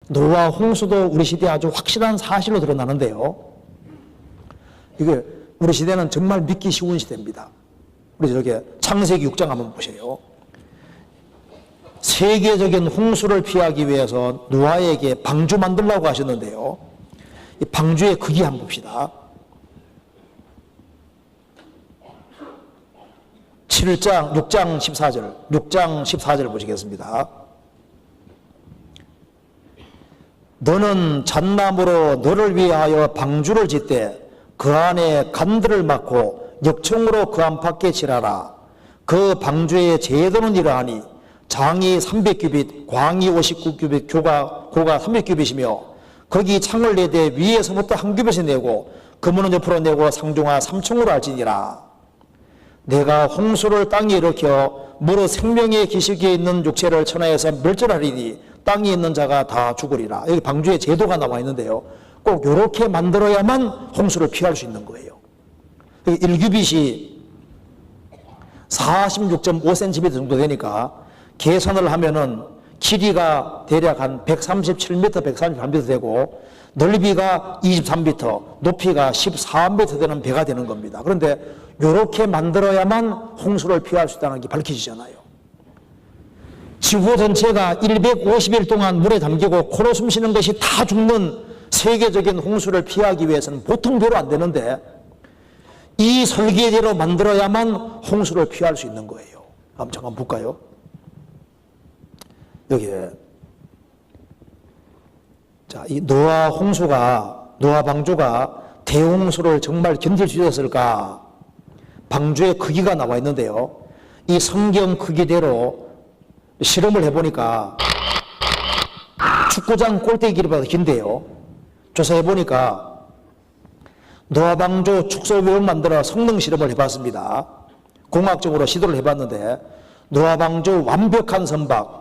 노아 홍수도 우리 시대에 아주 확실한 사실로 드러나는데요. 이게 우리 시대는 정말 믿기 쉬운 시대입니다. 우리 저게 창세기 6장 한번 보세요. 세계적인 홍수를 피하기 위해서 노아에게 방주 만들라고 하셨는데요. 이 방주의 크기 한번 봅시다. 6장 14절 보시겠습니다. 너는 잣나무로 너를 위하여 방주를 짓되 그 안에 간들을 막고 역청으로 그 안팎에 칠하라. 그 방주의 제도는 이러하니 장이 300규빗, 광이 59규빗, 고가 300규빗이며 거기 창을 내되 위에서부터 한 규빗을 내고 그문은 옆으로 내고 상중하 3층으로 할지니라. 내가 홍수를 땅에 일으켜 무릇 생명의 기식에 있는 육체를 천하에서 멸절하리니 땅에 있는 자가 다 죽으리라. 여기 방주의 제도가 나와 있는데요. 꼭 이렇게 만들어야만 홍수를 피할 수 있는 거예요. 1규빗이 46.5cm 정도 되니까 계산을 하면은 길이가 대략 한 137m, 138m 되고 넓이가 23m, 높이가 14m 되는 배가 되는 겁니다. 그런데 이렇게 만들어야만 홍수를 피할 수 있다는 게 밝혀지잖아요. 지구 전체가 150일 동안 물에 잠기고 코로 숨쉬는 것이 다 죽는 세계적인 홍수를 피하기 위해서는 보통 배로 안 되는데 이 설계대로 만들어야만 홍수를 피할 수 있는 거예요. 잠깐 볼까요? 여기에 자, 이 노아 방주가 대홍수를 정말 견딜 수 있었을까? 방주의 크기가 나와 있는데요. 이 성경 크기대로 실험을 해보니까 축구장 골대 길이보다 긴데요. 조사해보니까 노아 방주 축소비를 만들어 성능 실험을 해봤습니다. 공학적으로 시도를 해봤는데 노아 방주 완벽한 선박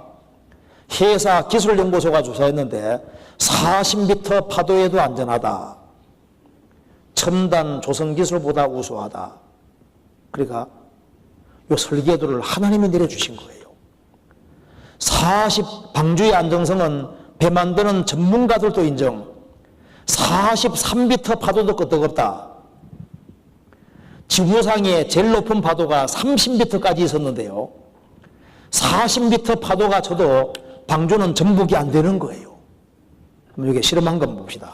해사 기술연구소가 조사했는데 40m 파도에도 안전하다. 첨단 조성기술보다 우수하다. 그러니까 이 설계도를 하나님이 내려주신 거예요. 방주의 안정성은 배 만드는 전문가들도 인정. 43m 파도도 끄떡없다. 지구상에 제일 높은 파도가 30m까지 있었는데요. 40m 파도가 쳐도 방주는 전복이 안 되는 거예요. 그럼 여기 실험한 거 봅시다.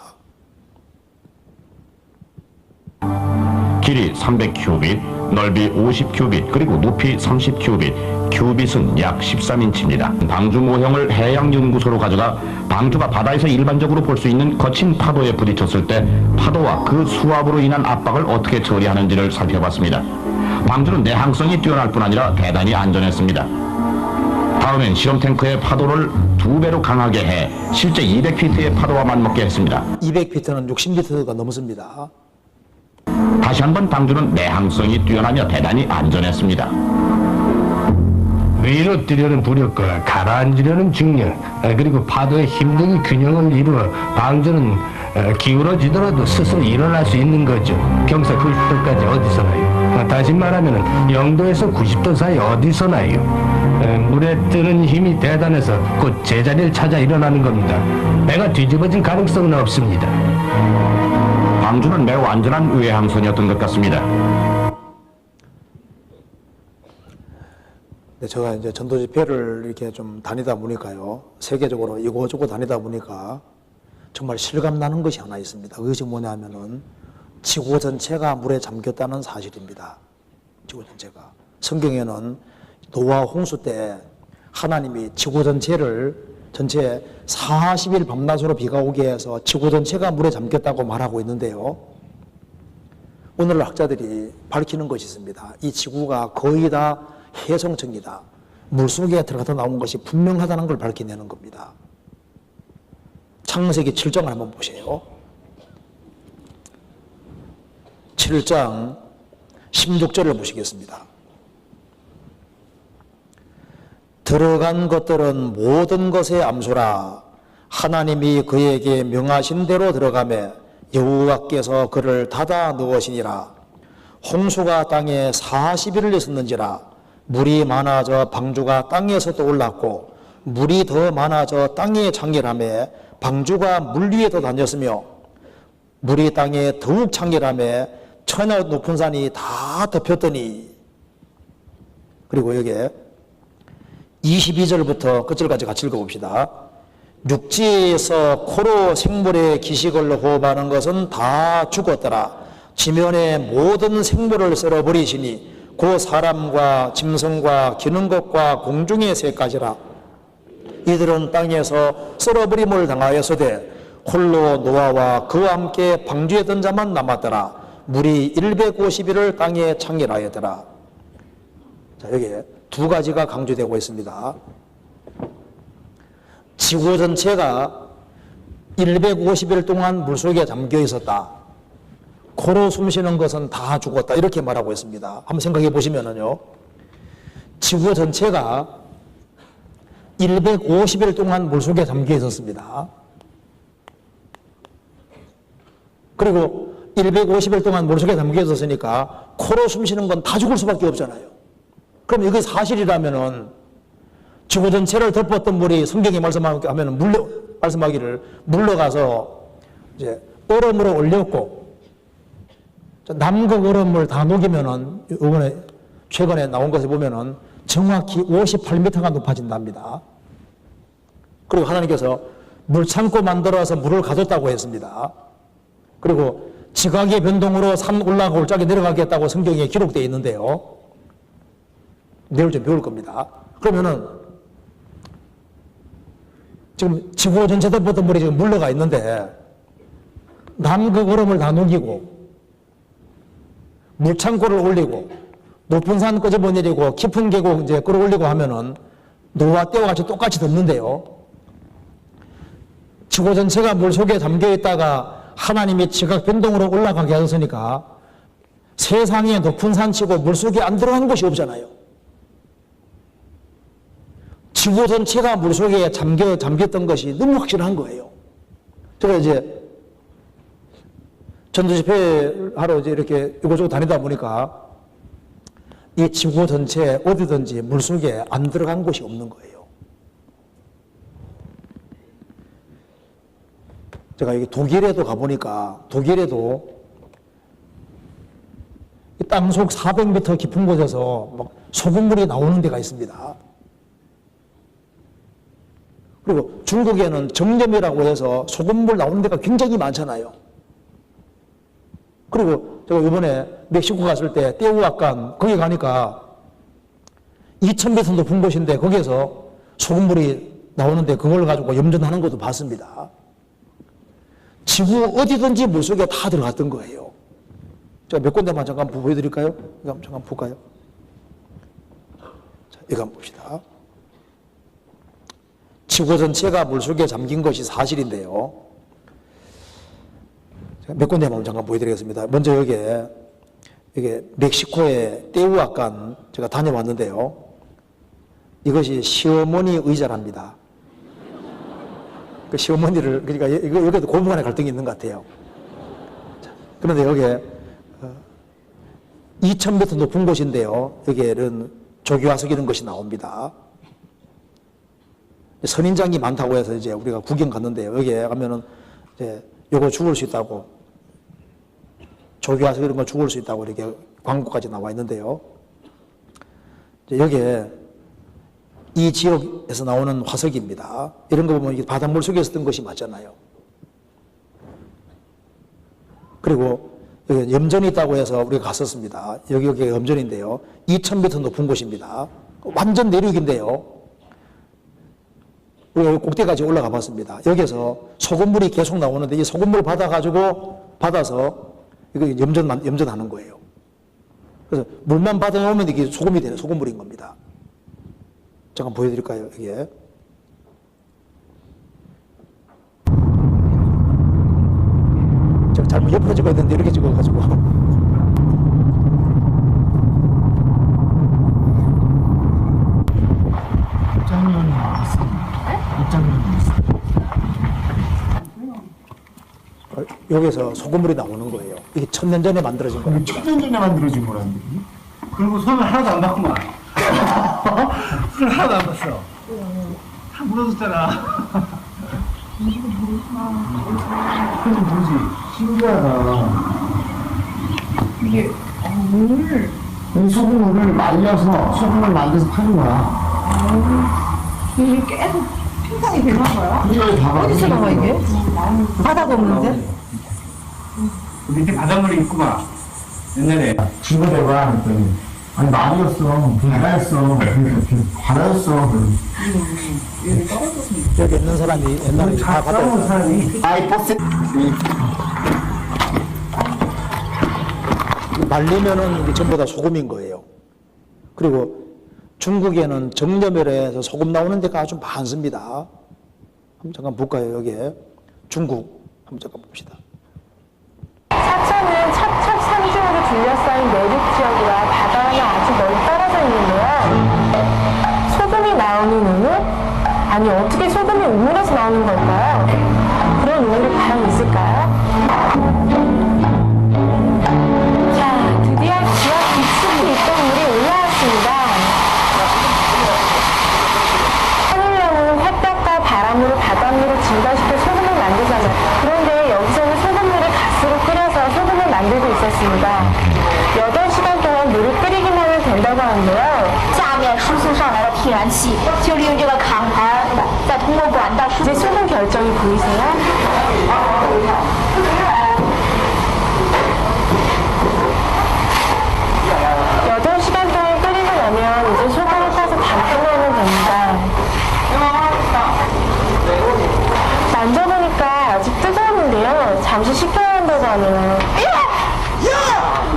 길이 300큐빗, 넓이 50큐빗, 그리고 높이 30큐빗, 큐빗은 약 13인치입니다. 방주 모형을 해양연구소로 가져가 방주가 바다에서 일반적으로 볼 수 있는 거친 파도에 부딪혔을 때 파도와 그 수압으로 인한 압박을 어떻게 처리하는지를 살펴봤습니다. 방주는 내항성이 뛰어날 뿐 아니라 대단히 안전했습니다. 다음엔 실험 탱크의 파도를 2배로 강하게 해 실제 200피트의 파도와 맞먹게 했습니다. 200피트는 60m가 넘습니다. 다시 한번 방주는 내항성이 뛰어나며 대단히 안전했습니다. 위로 뛰려는 부력과 가라앉으려는 중력, 그리고 파도의 힘든 균형을 이루어 방주는 기울어지더라도 스스로 일어날 수 있는 거죠. 경사 90도까지 어디서나요? 다시 말하면 0도에서 90도 사이 어디서나요? 물에 뜨는 힘이 대단해서 곧 제자리를 찾아 일어나는 겁니다. 배가 뒤집어질 가능성은 없습니다. 방주는 매우 안전한 외항선이었던 것 같습니다. 제가 이제 전도 집회를 이렇게 좀 다니다 보니까요. 세계적으로 이곳저곳 다니다 보니까 정말 실감 나는 것이 하나 있습니다. 그것이 뭐냐면은 지구 전체가 물에 잠겼다는 사실입니다. 지구 전체가. 성경에는 노아 홍수 때 하나님이 지구 전체 40일 밤낮으로 비가 오게 해서 지구 전체가 물에 잠겼다고 말하고 있는데요. 오늘 학자들이 밝히는 것이 있습니다. 이 지구가 거의 다 해성층이다. 물속에 들어가다 나온 것이 분명하다는 걸 밝혀내는 겁니다. 창세기 7장을 한번 보세요. 7장 16절을 보시겠습니다. 들어간 것들은 모든 것의 암소라. 하나님이 그에게 명하신 대로 들어가매 여호와께서 그를 닫아 넣으시니라. 홍수가 땅에 40일을 있었는지라. 물이 많아져 방주가 땅에서도 올랐고 물이 더 많아져 땅에 창렬하며 방주가 물 위에도 다녔으며 물이 땅에 더욱 창렬하며 천여 높은 산이 다 덮였더니. 그리고 여기에 22절부터 끝절까지 같이 읽어봅시다. 육지에서 코로 생물의 기식을 호흡하는 것은 다 죽었더라. 지면의 모든 생물을 썰어버리시니 그 사람과 짐승과 기는 것과 공중의 새까지라. 이들은 땅에서 썰어버림을 당하였으되 홀로 노아와 그와 함께 방주에 든 자만 남았더라. 물이 150일을 땅에 창렬하였더라. 자, 여기에 두 가지가 강조되고 있습니다. 지구 전체가 150일 동안 물속에 잠겨 있었다. 코로 숨쉬는 것은 다 죽었다. 이렇게 말하고 있습니다. 한번 생각해 보시면은요. 지구 전체가 150일 동안 물속에 잠겨 있었습니다. 그리고 150일 동안 물속에 잠겨 있었으니까 코로 숨쉬는 건 다 죽을 수밖에 없잖아요. 그럼 이게 사실이라면은 지구 전체를 덮었던 물이 성경이 말씀하면은 말씀하기를 물러가서 이제 얼음으로 올렸고 남극 얼음을 다 녹이면은 이번에 최근에 나온 것을 보면은 정확히 58m가 높아진답니다. 그리고 하나님께서 물창고 만들어서 물을 가뒀다고 했습니다. 그리고 지각의 변동으로 산 올라가고 올짝이 내려가겠다고 성경에 기록되어 있는데요. 내일 좀 배울 겁니다. 그러면은 지금 지구 전체 덮었던 물이 지금 물러가 있는데 남극 얼음을 다 녹이고 물창고를 올리고 높은 산 끄집어 내리고 깊은 계곡 이제 끌어올리고 하면은 노아 때와 같이 똑같이 덮는데요. 지구 전체가 물 속에 잠겨 있다가 하나님이 지각 변동으로 올라가게 하셨으니까 세상에 높은 산치고 물 속에 안 들어간 곳이 없잖아요. 지구 전체가 물 속에 잠겼던 것이 너무 확실한 거예요. 제가 이제 전도 집회 하러 이제 이렇게 이곳저곳 다니다 보니까 이 지구 전체 어디든지 물 속에 안 들어간 곳이 없는 거예요. 제가 여기 독일에도 가보니까 독일에도 땅속 400m 깊은 곳에서 막 소금물이 나오는 데가 있습니다. 그리고 중국에는 정점이라고 해서 소금물 나오는 데가 굉장히 많잖아요. 그리고 제가 이번에 멕시코 갔을 때 떼우아칸 거기 가니까 2000m 높은 곳인데 거기에서 소금물이 나오는데 그걸 가지고 염전하는 것도 봤습니다. 지구 어디든지 물속에 다 들어갔던 거예요. 제가 몇 군데만 잠깐 보여드릴까요? 이거 잠깐 볼까요? 자, 이거 한번 봅시다. 지구 전체가 물속에 잠긴 것이 사실인데요. 제가 몇 군데만 잠깐 보여드리겠습니다. 먼저 이게 멕시코의 떼우아칸 제가 다녀왔는데요. 이것이 시어머니 의자랍니다. 그 시어머니를, 그러니까 여기도 고부간의 갈등이 있는 것 같아요. 자, 그런데 여기에 2000m 높은 곳인데요. 여기에는 조교화석 이런 것이 나옵니다. 선인장이 많다고 해서 이제 우리가 구경 갔는데요. 여기에 가면은 이제 요거 죽을 수 있다고, 조교화석 이런 거 죽을 수 있다고 이렇게 광고까지 나와 있는데요. 이제 여기에 이 지역에서 나오는 화석입니다. 이런 거 보면 이게 바닷물 속에 있었던 것이 맞잖아요. 그리고 여기 염전이 있다고 해서 우리가 갔었습니다. 여기가 염전인데요. 2000m 높은 곳입니다. 완전 내륙인데요. 우리가 여기 꼭대기까지 올라가 봤습니다. 여기에서 소금물이 계속 나오는데 이 소금물을 받아서 이거 염전하는 거예요. 그래서 물만 받아놓으면 이게 소금이 되는 소금물인 겁니다. 잠깐 보여드릴까요? 이게. 제가 잘못 옆으로 찍어야 되는데 이렇게 찍어가지고. 입장료는 있습니다. 입장료는 있습니다. 여기서 소금물이 나오는 거예요. 이게 1000년 전에 만들어진 거예요. 1000년 전에 만들어진 거란데. 그리고 손을 하나도 안 닦구만. 손을 하나도 안 닦았어. 다 무너졌잖아. 그래서 뭐지? 신기하다. 이게 물을 이 소금물을 말려서 소금을 만들어서 파는 거야. 이게 계속 생산이 되나 봐요? 이거 봐봐. 어디서 나와 이게? 바다가 없는데? 밑에 바닷물이 있구만. 옛날에 증거대봐 했더니 아니 말이었어. 바다였어. 바다였어. 여기 있는 사람이 옛날에 다 싸운 받았어요. 사람이 아이포스 말리면은 이게 전부 다 소금인 거예요. 그리고 중국에는 정려멸에서 소금 나오는 데가 아주 많습니다. 한번 잠깐 볼까요? 여기에 중국 한번 잠깐 봅시다. 사천은 첩첩 산중으로 둘러싸인 내륙 지역이라 바다와는 아주 멀리 떨어져 있는데요. 소금이 나오는 우물? 아니 어떻게 소금이 우물에서 나오는 걸까요? 그런 우물이 과연 있을까요? 자, 드디어 지역 깊숙이 있던 물이 올라왔습니다. 하늘령은 햇볕과 바람으로 바닷물을 증발시켜 소금을 만들잖아요. 그런데 여기서는 소금물을 가스로 끓여서 소금을 만들고 있었습니다. 8시간 동안 물을 끓이기만 하면 된다고 하는데요. 下面输送上来的天然气，就利用这个扛盘，再通过管道输 이제 소금 결정이 보이세요? 여덟 시간 동안 끓이고 나면 이제 소금을 타서 담궈내면 됩니다. 만져보니까 아직 뜨거운데요. 잠시 식혀야 한다고 하네요.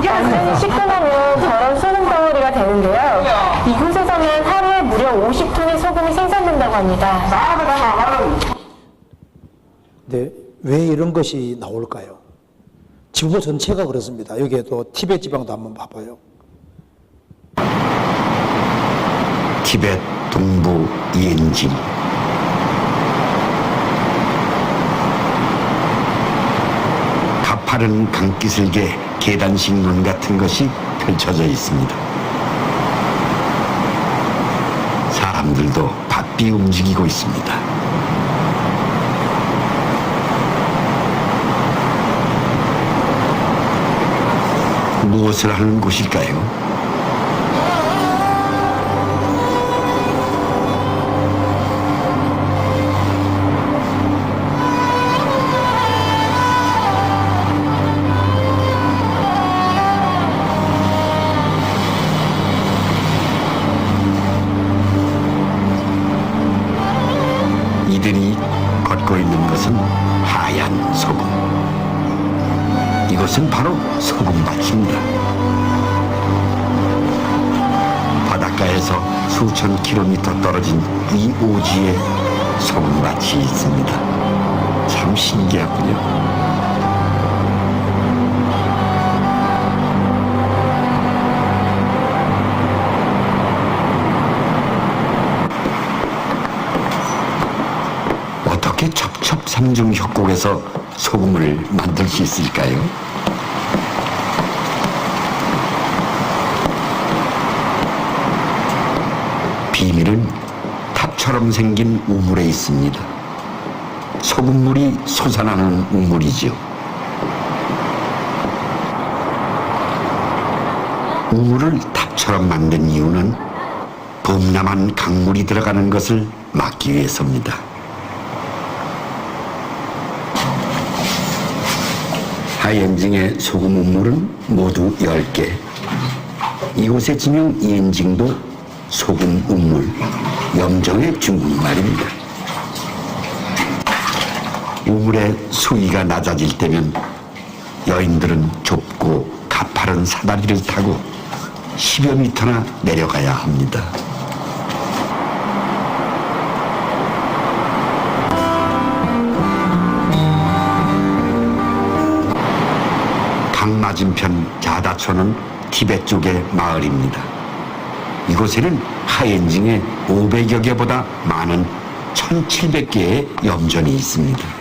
완전히 식고 나면 저런 소금 덩어리가 되는데요. 이곳에서는 하루에 무려 50톤의 소금이 생산된다고 합니다. 네, 왜 이런 것이 나올까요? 지구 전체가 그렇습니다. 여기에 또 티베트 지방도 한번 봐봐요. 티베트 동부 이엔진 가파른 강기슭에 계단식 눈 같은 것이 펼쳐져 있습니다. 사람들도 바삐 움직이고 있습니다. 무엇을 하는 곳일까요? 이들이 걷고 있는 것은 하얀 소금. 이것은 바로 소금밭입니다. 바닷가에서 수천 킬로미터 떨어진 이 오지에 소금밭이 있습니다. 참 신기하군요. 어떻게 첩첩산중 협곡에서 소금을 만들 수 있을까요? 비밀은 탑처럼 생긴 우물에 있습니다. 소금물이 솟아나는 우물이죠. 우물을 탑처럼 만든 이유는 범람한 강물이 들어가는 것을 막기 위해서입니다. 하이엔징의 소금 우물은 모두 10개. 이곳의 지명 이엔징도 소금 우물, 염정의 중국말입니다. 우물의 수위가 낮아질 때면 여인들은 좁고 가파른 사다리를 타고 10여 미터나 내려가야 합니다. 강 맞은편 자다초는 티베트 쪽의 마을입니다. 이곳에는 하이엔징에 500여 개보다 많은 1700개의 염전이 있습니다.